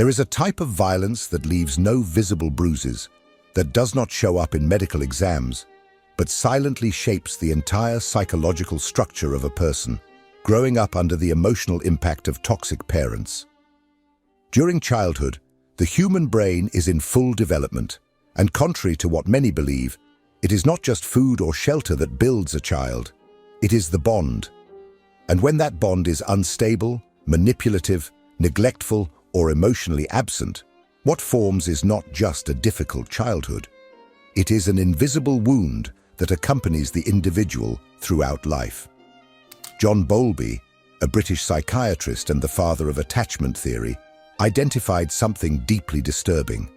There is a type of violence that leaves no visible bruises, that does not show up in medical exams, but silently shapes the entire psychological structure of a person, growing up under the emotional impact of toxic parents. During childhood, the human brain is in full development, and contrary to what many believe, it is not just food or shelter that builds a child, it is the bond. And when that bond is unstable, manipulative, neglectful, or emotionally absent, what forms is not just a difficult childhood. It is an invisible wound that accompanies the individual throughout life. John Bowlby, a British psychiatrist and the father of attachment theory, identified something deeply disturbing.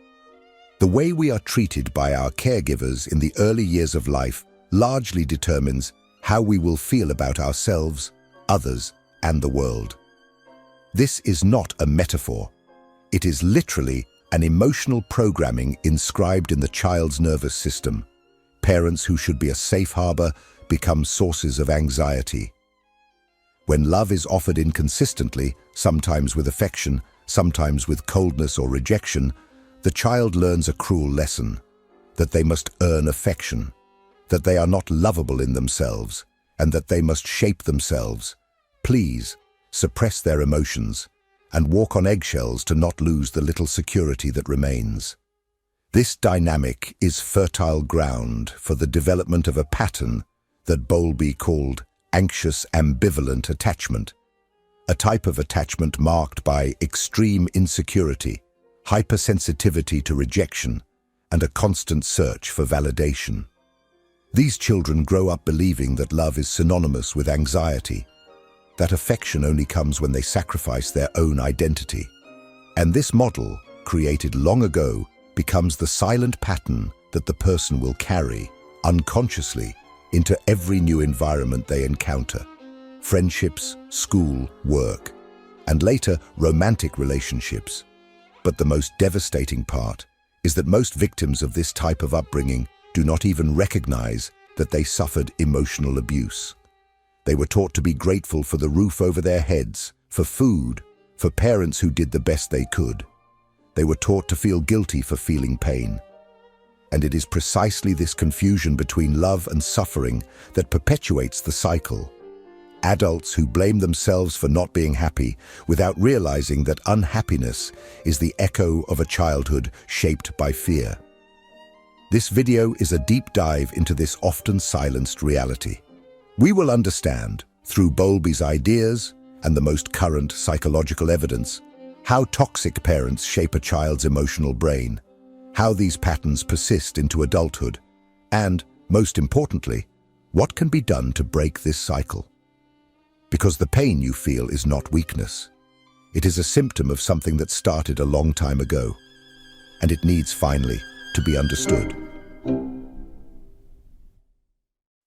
The way we are treated by our caregivers in the early years of life largely determines how we will feel about ourselves, others, and the world. This is not a metaphor. It is literally an emotional programming inscribed in the child's nervous system. Parents who should be a safe harbor become sources of anxiety. When love is offered inconsistently, sometimes with affection, sometimes with coldness or rejection, the child learns a cruel lesson, that they must earn affection, that they are not lovable in themselves, and that they must shape themselves, please, suppress their emotions, and walk on eggshells to not lose the little security that remains. This dynamic is fertile ground for the development of a pattern that Bowlby called anxious ambivalent attachment, a type of attachment marked by extreme insecurity, hypersensitivity to rejection, and a constant search for validation. These children grow up believing that love is synonymous with anxiety, that affection only comes when they sacrifice their own identity. And this model, created long ago, becomes the silent pattern that the person will carry, unconsciously, into every new environment they encounter. Friendships, school, work, and later romantic relationships. But the most devastating part is that most victims of this type of upbringing do not even recognize that they suffered emotional abuse. They were taught to be grateful for the roof over their heads, for food, for parents who did the best they could. They were taught to feel guilty for feeling pain. And it is precisely this confusion between love and suffering that perpetuates the cycle. Adults who blame themselves for not being happy without realizing that unhappiness is the echo of a childhood shaped by fear. This video is a deep dive into this often silenced reality. We will understand, through Bowlby's ideas and the most current psychological evidence, how toxic parents shape a child's emotional brain, how these patterns persist into adulthood, and, most importantly, what can be done to break this cycle. Because the pain you feel is not weakness. It is a symptom of something that started a long time ago, and it needs finally to be understood.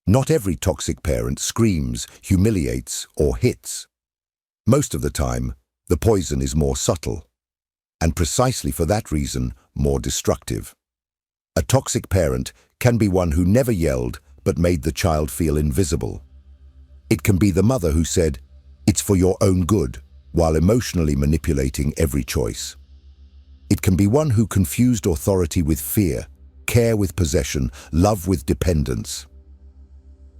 Not every toxic parent screams, humiliates, or hits. Most of the time, the poison is more subtle, and precisely for that reason, more destructive. A toxic parent can be one who never yelled but made the child feel invisible. It can be the mother who said, "It's for your own good," while emotionally manipulating every choice. It can be one who confused authority with fear, care with possession, love with dependence.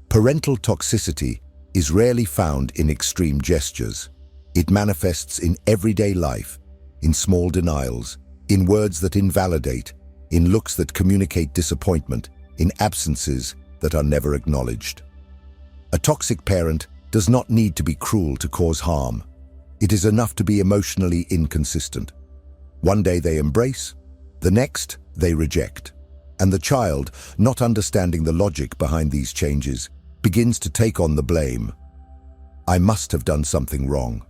Parental toxicity is rarely found in extreme gestures. It manifests in everyday life, in small denials, in words that invalidate, in looks that communicate disappointment, in absences that are never acknowledged. A toxic parent does not need to be cruel to cause harm. It is enough to be emotionally inconsistent. One day they embrace, the next they reject. And the child, not understanding the logic behind these changes, begins to take on the blame. I must have done something wrong.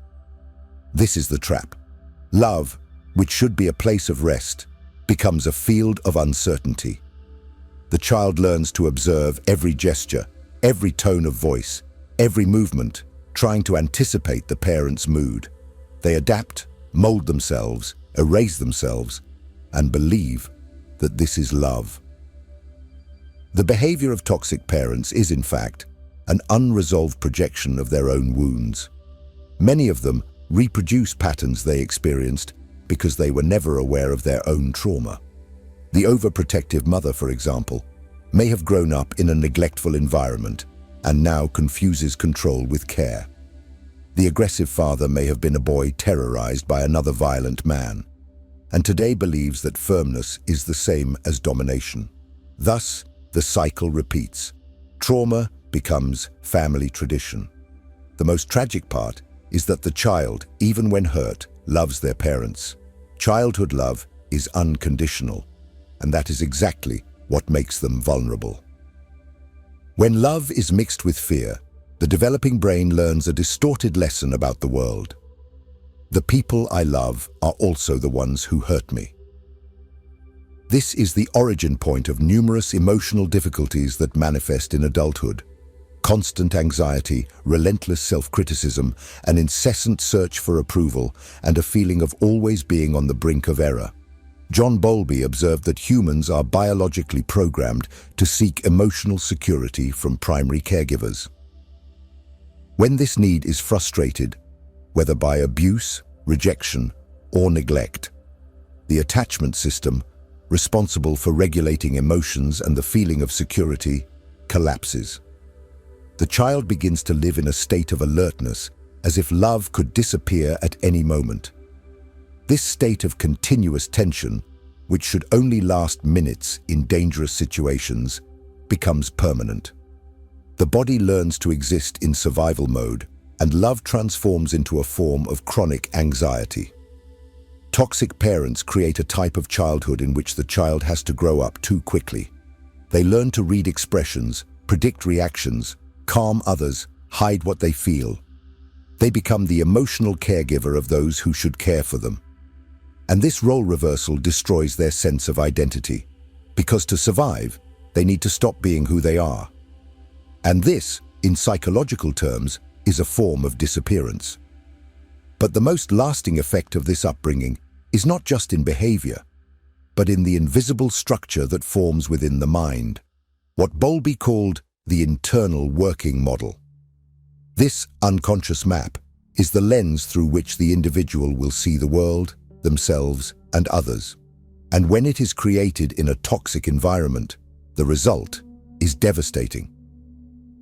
This is the trap. Love, which should be a place of rest, becomes a field of uncertainty. The child learns to observe every gesture, every tone of voice, every movement, trying to anticipate the parent's mood. They adapt, mold themselves, erase themselves, and believe that this is love. The behavior of toxic parents is, in fact, an unresolved projection of their own wounds. Many of them reproduce patterns they experienced, because they were never aware of their own trauma. The overprotective mother, for example, may have grown up in a neglectful environment and now confuses control with care. The aggressive father may have been a boy terrorized by another violent man, and today believes that firmness is the same as domination. Thus, the cycle repeats. Trauma becomes family tradition. The most tragic part is that the child, even when hurt, loves their parents. Childhood love is unconditional, and that is exactly what makes them vulnerable. When love is mixed with fear, the developing brain learns a distorted lesson about the world. The people I love are also the ones who hurt me. This is the origin point of numerous emotional difficulties that manifest in adulthood. Constant anxiety, relentless self-criticism, an incessant search for approval, and a feeling of always being on the brink of error. John Bowlby observed that humans are biologically programmed to seek emotional security from primary caregivers. When this need is frustrated, whether by abuse, rejection, or neglect, the attachment system, responsible for regulating emotions and the feeling of security, collapses. The child begins to live in a state of alertness, as if love could disappear at any moment. This state of continuous tension, which should only last minutes in dangerous situations, becomes permanent. The body learns to exist in survival mode, and love transforms into a form of chronic anxiety. Toxic parents create a type of childhood in which the child has to grow up too quickly. They learn to read expressions, predict reactions, calm others, hide what they feel. They become the emotional caregiver of those who should care for them. And this role reversal destroys their sense of identity, because to survive, they need to stop being who they are. And this, in psychological terms, is a form of disappearance. But the most lasting effect of this upbringing is not just in behavior, but in the invisible structure that forms within the mind, what Bowlby called the internal working model. This unconscious map is the lens through which the individual will see the world, themselves, and others. And when it is created in a toxic environment, the result is devastating.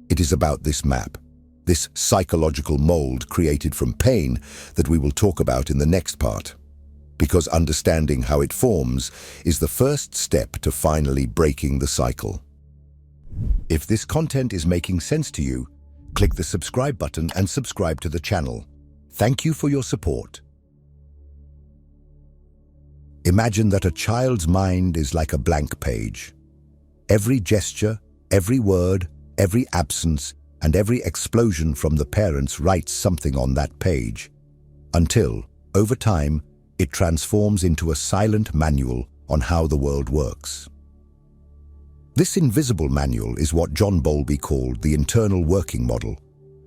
It is about this map, this psychological mold created from pain, that we will talk about in the next part. Because understanding how it forms is the first step to finally breaking the cycle. If this content is making sense to you, click the subscribe button and subscribe to the channel. Thank you for your support. Imagine that a child's mind is like a blank page. Every gesture, every word, every absence, and every explosion from the parents writes something on that page, until, over time, it transforms into a silent manual on how the world works. This invisible manual is what John Bowlby called the internal working model,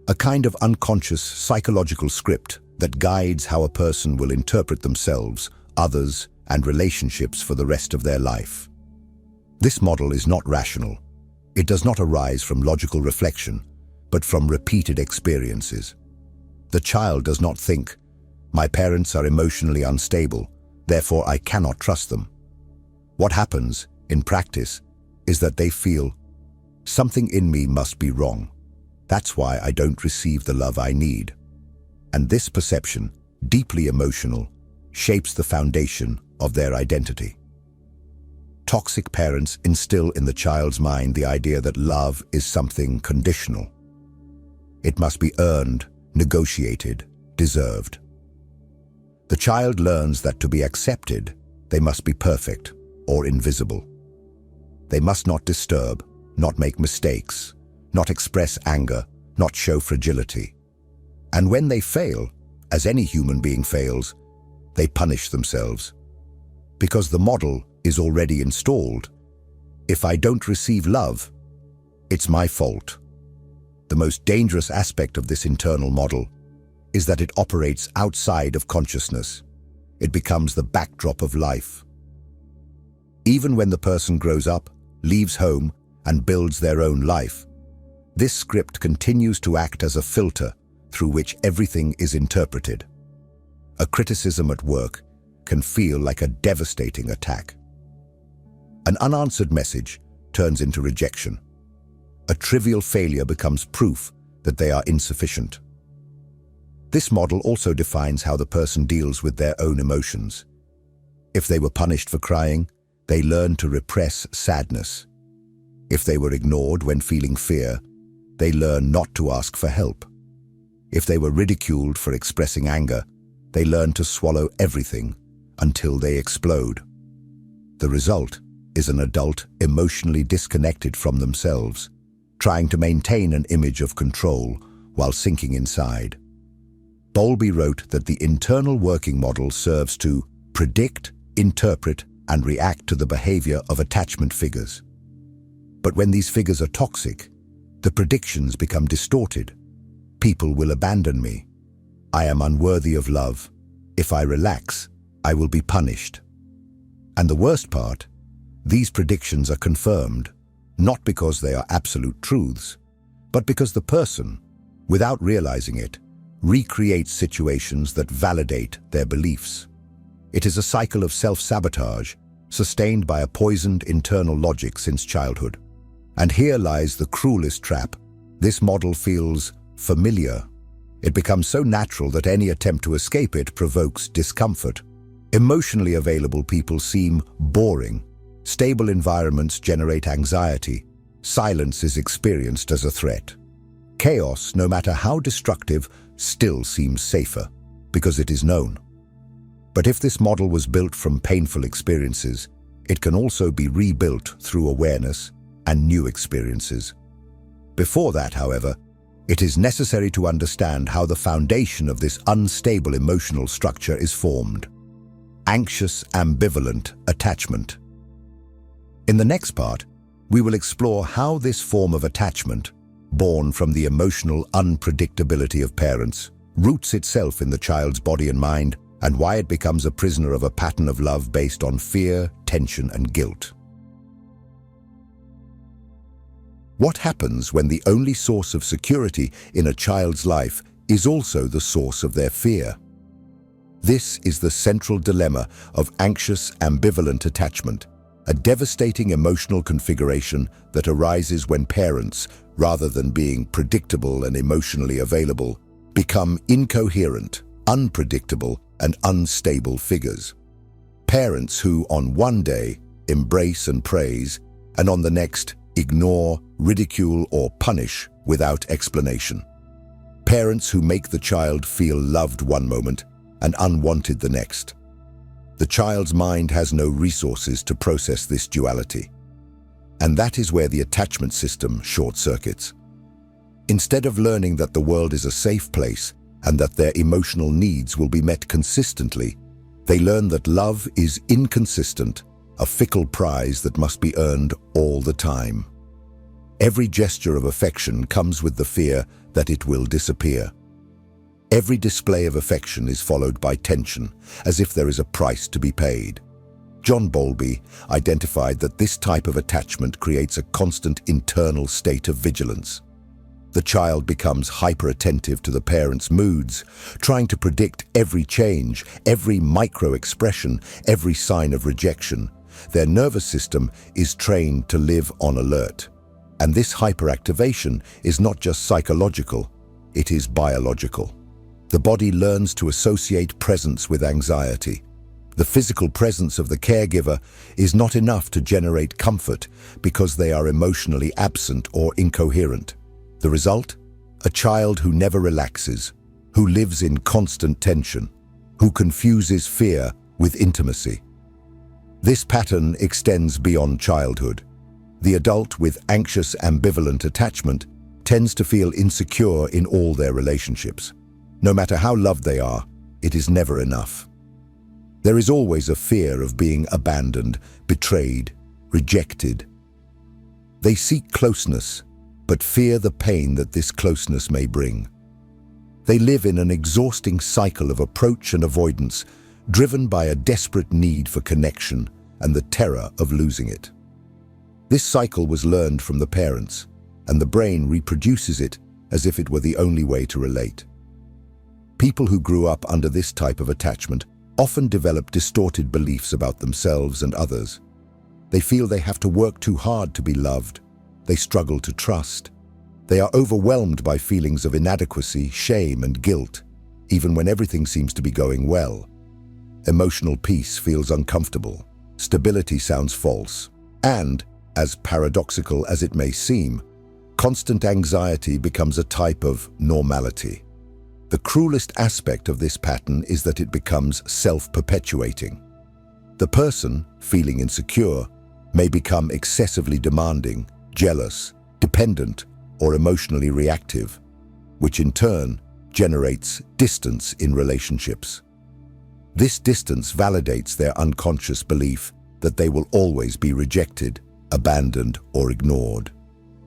a kind of unconscious psychological script that guides how a person will interpret themselves, others, and relationships for the rest of their life. This model is not rational. It does not arise from logical reflection, but from repeated experiences. The child does not think, "My parents are emotionally unstable, therefore I cannot trust them." What happens, in practice, is that they feel, "Something in me must be wrong. That's why I don't receive the love I need." And this perception, deeply emotional, shapes the foundation of their identity. Toxic parents instill in the child's mind the idea that love is something conditional. It must be earned, negotiated, deserved. The child learns that to be accepted, they must be perfect or invisible. They must not disturb, not make mistakes, not express anger, not show fragility. And when they fail, as any human being fails, they punish themselves. Because the model is already installed. If I don't receive love, it's my fault. The most dangerous aspect of this internal model is that it operates outside of consciousness. It becomes the backdrop of life. Even when the person grows up, leaves home, and builds their own life, this script continues to act as a filter through which everything is interpreted. A criticism at work can feel like a devastating attack. An unanswered message turns into rejection. A trivial failure becomes proof that they are insufficient. This model also defines how the person deals with their own emotions. If they were punished for crying, they learn to repress sadness. If they were ignored when feeling fear, they learn not to ask for help. If they were ridiculed for expressing anger, they learn to swallow everything until they explode. The result is an adult emotionally disconnected from themselves, trying to maintain an image of control while sinking inside. Bowlby wrote that the internal working model serves to predict, interpret, and react to the behavior of attachment figures. But when these figures are toxic, the predictions become distorted. People will abandon me. I am unworthy of love. If I relax, I will be punished. And the worst part, these predictions are confirmed, not because they are absolute truths, but because the person, without realizing it, recreates situations that validate their beliefs. It is a cycle of self-sabotage, sustained by a poisoned internal logic since childhood. And here lies the cruelest trap. This model feels familiar. It becomes so natural that any attempt to escape it provokes discomfort. Emotionally available people seem boring. Stable environments generate anxiety. Silence is experienced as a threat. Chaos, no matter how destructive, still seems safer, because it is known. But if this model was built from painful experiences, it can also be rebuilt through awareness and new experiences. Before that, however, it is necessary to understand how the foundation of this unstable emotional structure is formed. Anxious ambivalent attachment. In the next part, we will explore how this form of attachment, born from the emotional unpredictability of parents, roots itself in the child's body and mind, and why it becomes a prisoner of a pattern of love based on fear, tension, and guilt. What happens when the only source of security in a child's life is also the source of their fear? This is the central dilemma of anxious ambivalent attachment, a devastating emotional configuration that arises when parents, rather than being predictable and emotionally available, become incoherent, unpredictable, and unstable figures. Parents who on one day embrace and praise, and on the next ignore, ridicule, or punish without explanation. Parents who make the child feel loved one moment and unwanted the next. The child's mind has no resources to process this duality. And that is where the attachment system short-circuits. Instead of learning that the world is a safe place and that their emotional needs will be met consistently, they learn that love is inconsistent, a fickle prize that must be earned all the time. Every gesture of affection comes with the fear that it will disappear. Every display of affection is followed by tension, as if there is a price to be paid. John Bowlby identified that this type of attachment creates a constant internal state of vigilance. The child becomes hyper-attentive to the parent's moods, trying to predict every change, every micro-expression, every sign of rejection. Their nervous system is trained to live on alert. And this hyperactivation is not just psychological, it is biological. The body learns to associate presence with anxiety. The physical presence of the caregiver is not enough to generate comfort because they are emotionally absent or incoherent. The result? A child who never relaxes, who lives in constant tension, who confuses fear with intimacy. This pattern extends beyond childhood. The adult with anxious ambivalent attachment tends to feel insecure in all their relationships. No matter how loved they are, it is never enough. There is always a fear of being abandoned, betrayed, rejected. They seek closeness, but fear the pain that this closeness may bring. They live in an exhausting cycle of approach and avoidance, driven by a desperate need for connection and the terror of losing it. This cycle was learned from the parents, and the brain reproduces it as if it were the only way to relate. People who grew up under this type of attachment often develop distorted beliefs about themselves and others. They feel they have to work too hard to be loved. They struggle to trust. They are overwhelmed by feelings of inadequacy, shame, and guilt, even when everything seems to be going well. Emotional peace feels uncomfortable. Stability sounds false. And, as paradoxical as it may seem, constant anxiety becomes a type of normality. The cruelest aspect of this pattern is that it becomes self-perpetuating. The person, feeling insecure, may become excessively demanding, jealous, dependent, or emotionally reactive, which in turn generates distance in relationships. This distance validates their unconscious belief that they will always be rejected, abandoned, or ignored.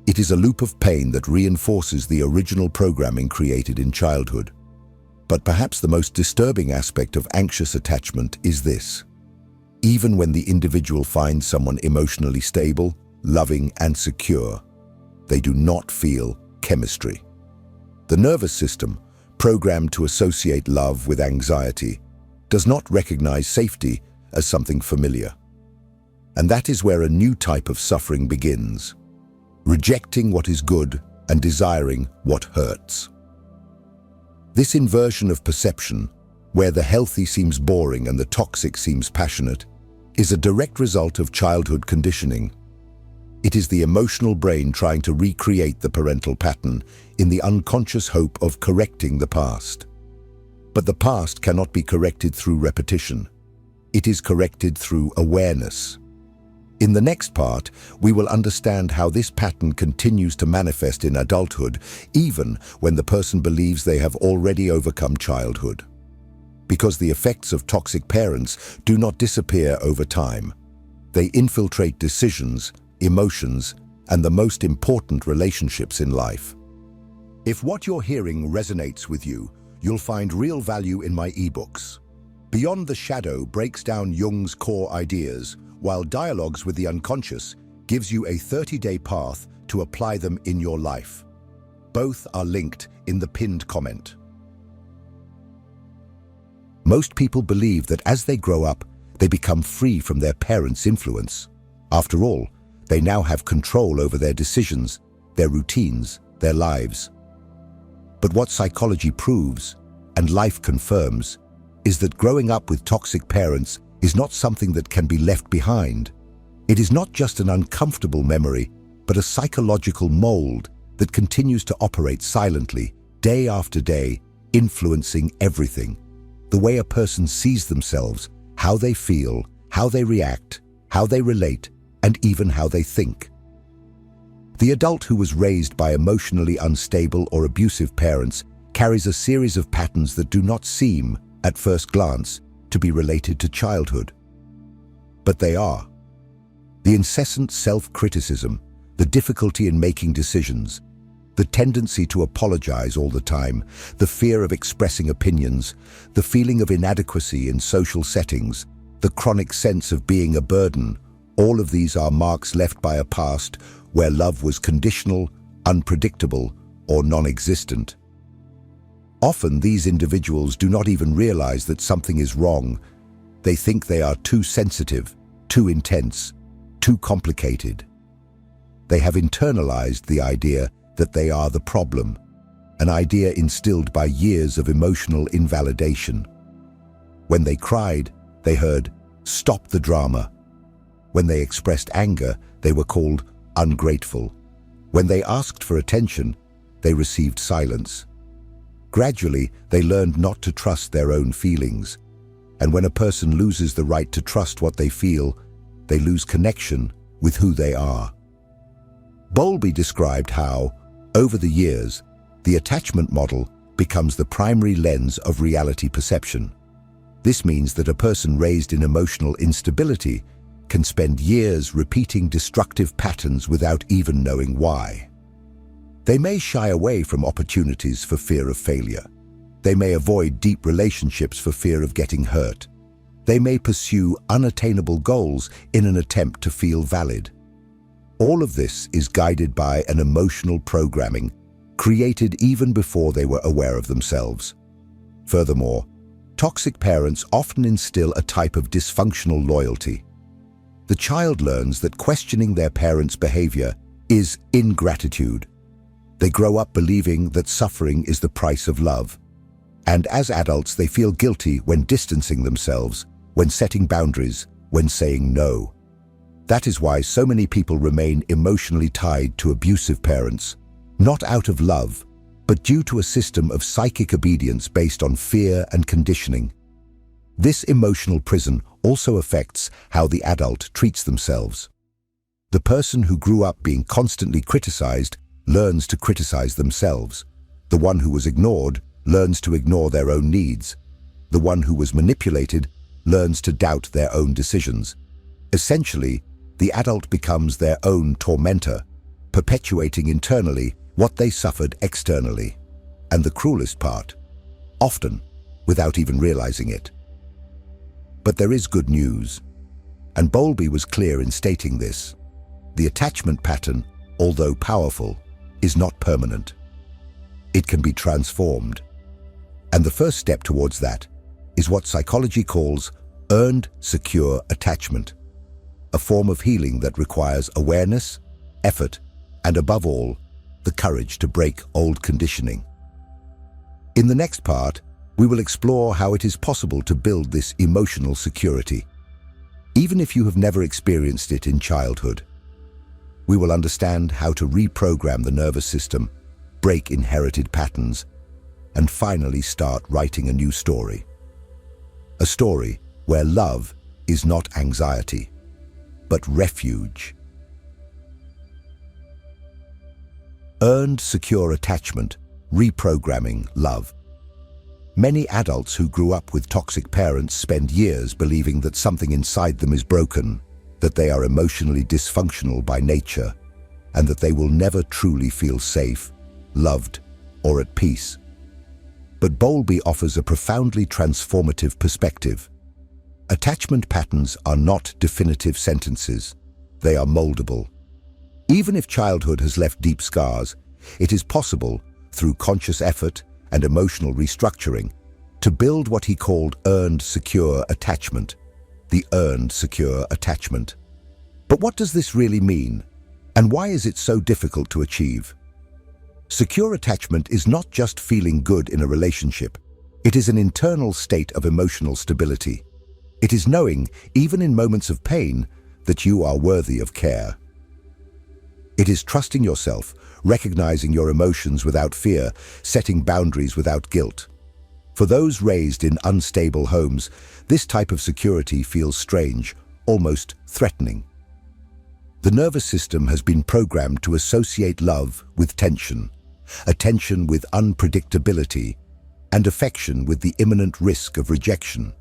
It is a loop of pain that reinforces the original programming created in childhood. But perhaps the most disturbing aspect of anxious attachment is this. Even when the individual finds someone emotionally stable, loving, and secure, they do not feel chemistry. The nervous system, programmed to associate love with anxiety, does not recognize safety as something familiar. And that is where a new type of suffering begins, rejecting what is good and desiring what hurts. This inversion of perception, where the healthy seems boring and the toxic seems passionate, is a direct result of childhood conditioning. It is the emotional brain trying to recreate the parental pattern in the unconscious hope of correcting the past. But the past cannot be corrected through repetition. It is corrected through awareness. In the next part, we will understand how this pattern continues to manifest in adulthood, even when the person believes they have already overcome childhood. Because the effects of toxic parents do not disappear over time. They infiltrate decisions, emotions, and the most important relationships in life. If what you're hearing resonates with you, you'll find real value in my ebooks. Beyond the Shadow breaks down Jung's core ideas, while Dialogues with the Unconscious gives you a 30-day path to apply them in your life. Both are linked in the pinned comment. Most people believe that as they grow up, they become free from their parents' influence. After all, they now have control over their decisions, their routines, their lives. But what psychology proves, and life confirms, is that growing up with toxic parents is not something that can be left behind. It is not just an uncomfortable memory, but a psychological mold that continues to operate silently, day after day, influencing everything. The way a person sees themselves, how they feel, how they react, how they relate, and even how they think. The adult who was raised by emotionally unstable or abusive parents carries a series of patterns that do not seem, at first glance, to be related to childhood. But they are. The incessant self-criticism, the difficulty in making decisions, the tendency to apologize all the time, the fear of expressing opinions, the feeling of inadequacy in social settings, the chronic sense of being a burden, all of these are marks left by a past where love was conditional, unpredictable, or non-existent. Often these individuals do not even realize that something is wrong. They think they are too sensitive, too intense, too complicated. They have internalized the idea that they are the problem, an idea instilled by years of emotional invalidation. When they cried, they heard, "Stop the drama." When they expressed anger, they were called ungrateful. When they asked for attention, they received silence. Gradually, they learned not to trust their own feelings. And when a person loses the right to trust what they feel, they lose connection with who they are. Bowlby described how, over the years, the attachment model becomes the primary lens of reality perception. This means that a person raised in emotional instability can spend years repeating destructive patterns without even knowing why. They may shy away from opportunities for fear of failure. They may avoid deep relationships for fear of getting hurt. They may pursue unattainable goals in an attempt to feel valid. All of this is guided by an emotional programming created even before they were aware of themselves. Furthermore, Toxic parents often instill a type of dysfunctional loyalty. The child learns that questioning their parents' behavior is ingratitude. They grow up believing that suffering is the price of love. And as adults, they feel guilty when distancing themselves, when setting boundaries, when saying no. That is why so many people remain emotionally tied to abusive parents, not out of love, but due to a system of psychic obedience based on fear and conditioning. This emotional prison also affects how the adult treats themselves. The person who grew up being constantly criticized learns to criticize themselves. The one who was ignored learns to ignore their own needs. The one who was manipulated learns to doubt their own decisions. Essentially, the adult becomes their own tormentor, perpetuating internally what they suffered externally. And the cruelest part, often without even realizing it. But there is good news, and Bowlby was clear in stating this. The attachment pattern, although powerful, is not permanent. It can be transformed. And the first step towards that is what psychology calls earned secure attachment, a form of healing that requires awareness, effort, and above all, the courage to break old conditioning. In the next part, we will explore how it is possible to build this emotional security, even if you have never experienced it in childhood. We will understand how to reprogram the nervous system, break inherited patterns, and finally start writing a new story. A story where love is not anxiety, but refuge. Earned secure attachment, reprogramming love. Many adults who grew up with toxic parents spend years believing that something inside them is broken, that they are emotionally dysfunctional by nature, and that they will never truly feel safe, loved, or at peace. But Bowlby offers a profoundly transformative perspective. Attachment patterns are not definitive sentences. They are moldable. Even if childhood has left deep scars, it is possible, through conscious effort and emotional restructuring, to build what he called earned secure attachment. The earned secure attachment. But what does this really mean? And why is it so difficult to achieve? Secure attachment is not just feeling good in a relationship. It is an internal state of emotional stability. It is knowing, even in moments of pain, that you are worthy of care. It is trusting yourself, recognizing your emotions without fear, setting boundaries without guilt. For those raised in unstable homes, this type of security feels strange, almost threatening. The nervous system has been programmed to associate love with tension, attention with unpredictability, and affection with the imminent risk of rejection.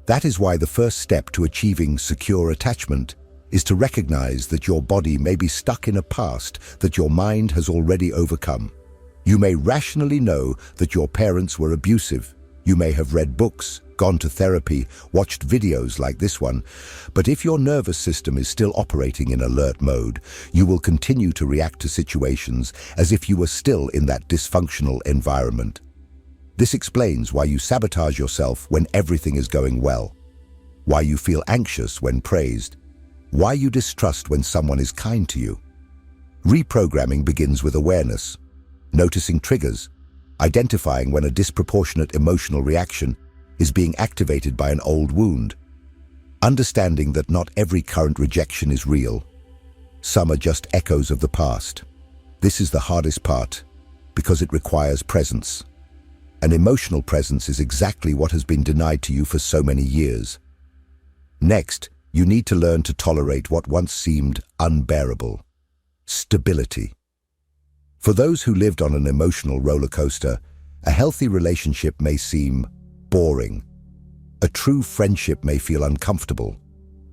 That is why the first step to achieving secure attachment is to recognize that your body may be stuck in a past that your mind has already overcome. You may rationally know that your parents were abusive. You may have read books, gone to therapy, watched videos like this one, but if your nervous system is still operating in alert mode, you will continue to react to situations as if you were still in that dysfunctional environment. This explains why you sabotage yourself when everything is going well, why you feel anxious when praised, why you distrust when someone is kind to you. Reprogramming begins with awareness, noticing triggers, identifying when a disproportionate emotional reaction is being activated by an old wound, understanding that not every current rejection is real. Some are just echoes of the past. This is the hardest part because it requires presence. An emotional presence is exactly what has been denied to you for so many years. Next, you need to learn to tolerate what once seemed unbearable. Stability. For those who lived on an emotional roller coaster, a healthy relationship may seem boring. A true friendship may feel uncomfortable.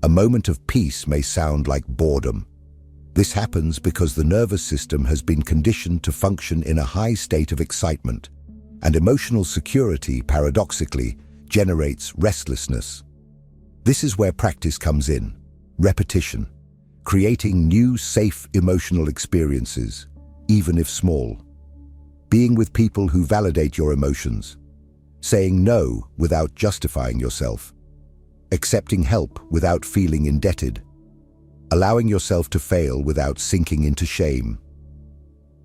A moment of peace may sound like boredom. This happens because the nervous system has been conditioned to function in a high state of excitement, and emotional security, paradoxically, generates restlessness. This is where practice comes in, repetition, creating new, safe emotional experiences, even if small. Being with people who validate your emotions, saying no without justifying yourself, accepting help without feeling indebted, allowing yourself to fail without sinking into shame.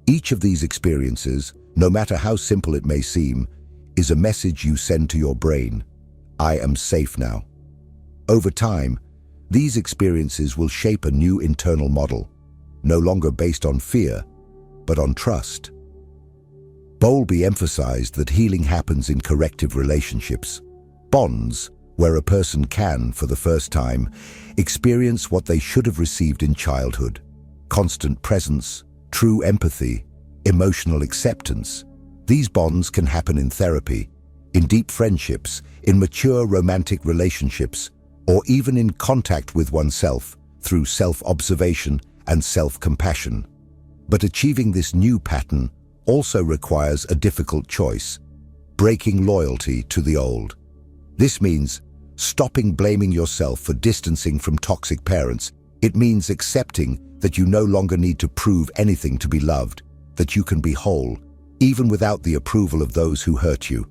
Each of these experiences, no matter how simple it may seem, is a message you send to your brain: I am safe now. Over time, these experiences will shape a new internal model, no longer based on fear, but on trust. Bowlby emphasized that healing happens in corrective relationships, bonds where a person can, for the first time, experience what they should have received in childhood: constant presence, true empathy, emotional acceptance. These bonds can happen in therapy, in deep friendships, in mature romantic relationships, or even in contact with oneself through self-observation and self-compassion. But achieving this new pattern also requires a difficult choice: breaking loyalty to the old. This means stopping blaming yourself for distancing from toxic parents. It means accepting that you no longer need to prove anything to be loved, that you can be whole, even without the approval of those who hurt you.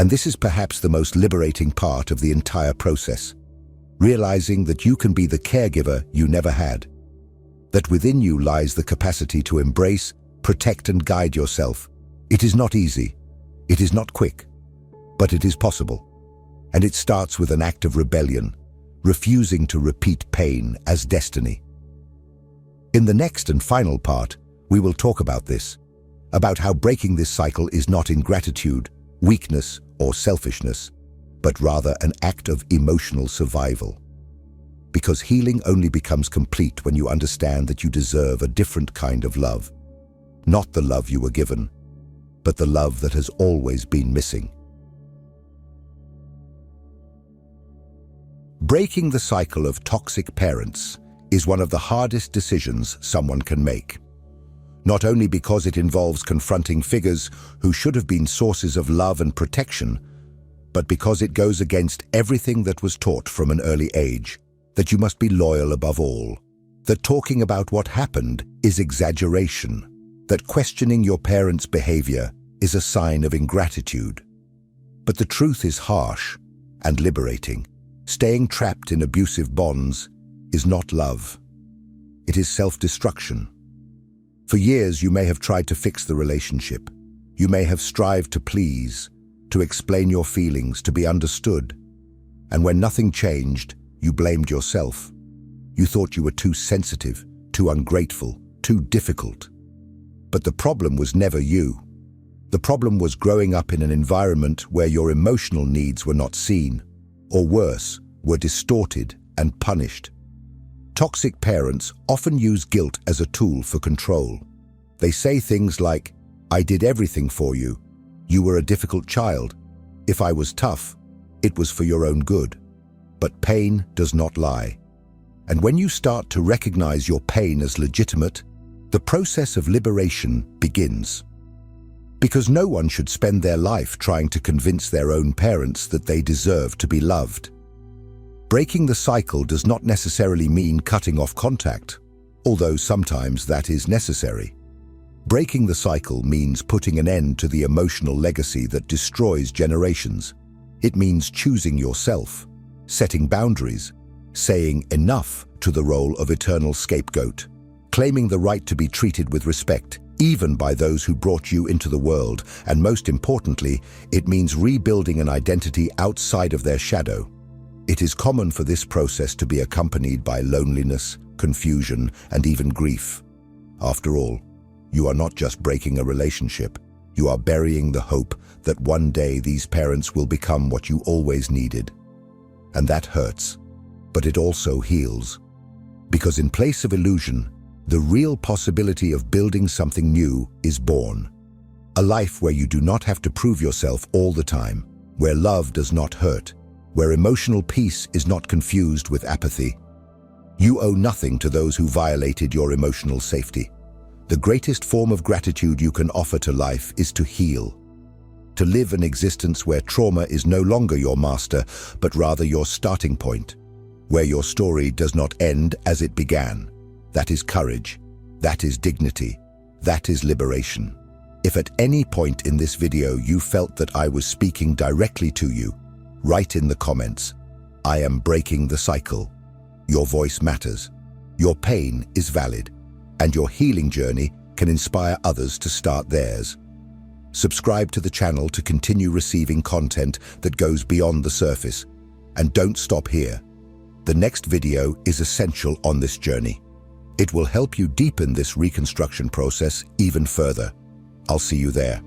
And this is perhaps the most liberating part of the entire process: realizing that you can be the caregiver you never had, that within you lies the capacity to embrace, protect, and guide yourself. It is not easy, it is not quick, but it is possible. And it starts with an act of rebellion, refusing to repeat pain as destiny. In the next and final part, we will talk about this, about how breaking this cycle is not ingratitude, weakness, or selfishness, but rather an act of emotional survival. Because healing only becomes complete when you understand that you deserve a different kind of love. Not the love you were given, but the love that has always been missing. Breaking the cycle of toxic parents is one of the hardest decisions someone can make. Not only because it involves confronting figures who should have been sources of love and protection, but because it goes against everything that was taught from an early age: that you must be loyal above all, that talking about what happened is exaggeration, that questioning your parents' behavior is a sign of ingratitude. But the truth is harsh and liberating. Staying trapped in abusive bonds is not love. It is self-destruction. For years, you may have tried to fix the relationship. You may have strived to please, to explain your feelings, to be understood. And when nothing changed, you blamed yourself. You thought you were too sensitive, too ungrateful, too difficult. But the problem was never you. The problem was growing up in an environment where your emotional needs were not seen, or worse, were distorted and punished. Toxic parents often use guilt as a tool for control. They say things like, "I did everything for you. You were a difficult child. If I was tough, it was for your own good." But pain does not lie. And when you start to recognize your pain as legitimate, the process of liberation begins. Because no one should spend their life trying to convince their own parents that they deserve to be loved. Breaking the cycle does not necessarily mean cutting off contact, although sometimes that is necessary. Breaking the cycle means putting an end to the emotional legacy that destroys generations. It means choosing yourself, setting boundaries, saying enough to the role of eternal scapegoat, claiming the right to be treated with respect, even by those who brought you into the world, and most importantly, it means rebuilding an identity outside of their shadow. It is common for this process to be accompanied by loneliness, confusion, and even grief. After all, you are not just breaking a relationship, you are burying the hope that one day these parents will become what you always needed. And that hurts, but it also heals. Because in place of illusion, the real possibility of building something new is born. A life where you do not have to prove yourself all the time, where love does not hurt, where emotional peace is not confused with apathy. You owe nothing to those who violated your emotional safety. The greatest form of gratitude you can offer to life is to heal. To live an existence where trauma is no longer your master, but rather your starting point. Where your story does not end as it began. That is courage. That is dignity. That is liberation. If at any point in this video you felt that I was speaking directly to you, write in the comments, "I am breaking the cycle." Your voice matters. Your pain is valid, and your healing journey can inspire others to start theirs. Subscribe to the channel to continue receiving content that goes beyond the surface. And don't stop here. The next video is essential on this journey. It will help you deepen this reconstruction process even further. I'll see you there.